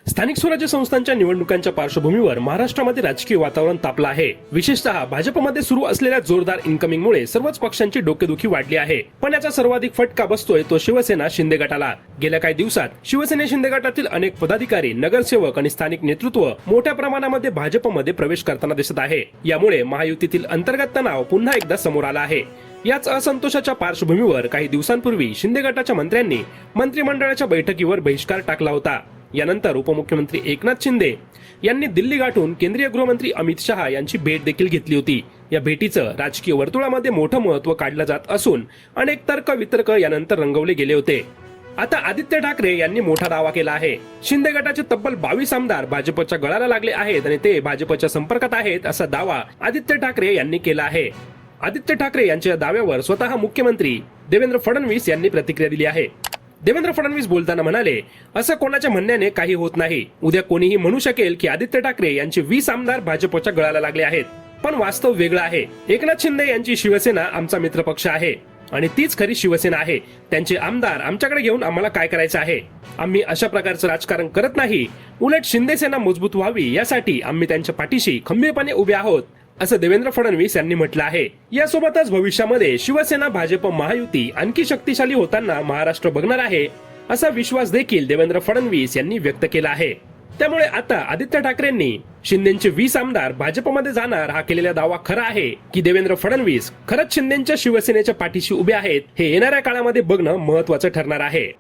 स्थानिक स्वराज्य संस्थांच्या निवडणुकांच्या पार्श्वभूमीवर महाराष्ट्रामध्ये राजकीय वातावरण तापलं आहे। विशेषतः भाजपमध्ये सुरू असलेल्या जोरदार इन्कमिंगमुळे सर्वच पक्षांची डोकेदुखी वाढली आहे। पण याचा सर्वाधिक फटका बसतोय तो शिवसेना शिंदे गटाला। गेल्या काही दिवसात शिवसेना शिंदे गटातील अनेक पदाधिकारी, नगरसेवक आणि स्थानिक नेतृत्व मोठ्या प्रमाणामध्ये भाजपमध्ये प्रवेश करताना दिसत आहे। यामुळे महायुतीतील अंतर्गत तणाव पुन्हा एकदा समोर आला आहे। याच असंतोषाच्या पार्श्वभूमीवर काही दिवसांपूर्वी शिंदे गटाच्या मंत्र्यांनी मंत्रिमंडळाच्या बैठकीवर बहिष्कार टाकला होता। यानंतर उपमुख्यमंत्री एकनाथ शिंदे यांनी दिल्ली गाठून केंद्रीय गृहमंत्री अमित शहा यांची भेट देखील घेतली होती। या भेटीचं राजकीय वर्तुळामध्ये मोठं महत्त्व काढलं जात असून अनेक तर्क वितर्क यानंतर रंगवले गेले होते। आता आदित्य ठाकरे यांनी मोठा दावा केला आहे। शिंदे गटाचे तब्बल 22 आमदार भाजपच्या गळाला लागले आहेत आणि ते भाजपच्या संपर्कात आहेत असा दावा आदित्य ठाकरे यांनी केला आहे। आदित्य ठाकरे यांच्या दाव्यावर स्वतः मुख्यमंत्री देवेंद्र फडणवीस यांनी प्रतिक्रिया दिली आहे। देवेंद्र फडणवीस बोलताना म्हणाले, असं कोणाच्या म्हणण्याने काही होत नाही। उद्या कोणीही म्हणू शकेल की आदित्य ठाकरे यांचे 20 आमदार भाजपच्या गळाला लागले आहेत, पण वास्तव वेगळं आहे। एकनाथ शिंदे यांची शिवसेना आमचा मित्रपक्ष आहे आणि तीच खरी शिवसेना आहे। त्यांचे आमदार आमच्याकडे घेऊन आम्हाला काय करायचं आहे? आम्ही अशा प्रकारचं राजकारण करत नाही। उलट शिंदे सेना मजबूत व्हावी यासाठी आम्ही त्यांच्या पाठीशी खंबीरपणे उभे आहोत, असं देवेंद्र फडणवीस यांनी म्हटलं आहे। यासोबतच भविष्यामध्ये शिवसेना भाजप महायुती आणखी शक्तिशाली होताना महाराष्ट्र बघणार आहे असा विश्वास देखील देवेंद्र फडणवीस यांनी व्यक्त केला आहे। त्यामुळे आता आदित्य ठाकरेंनी शिंदेचे 20 आमदार भाजपमध्ये जाणार हा केलेला दावा खरा आहे की देवेंद्र फडणवीस खरंच शिंदेच्या शिवसेनेच्या पाठीशी उभे आहेत हे येणाऱ्या काळामध्ये बघणं महत्त्वाचं ठरणार आहे।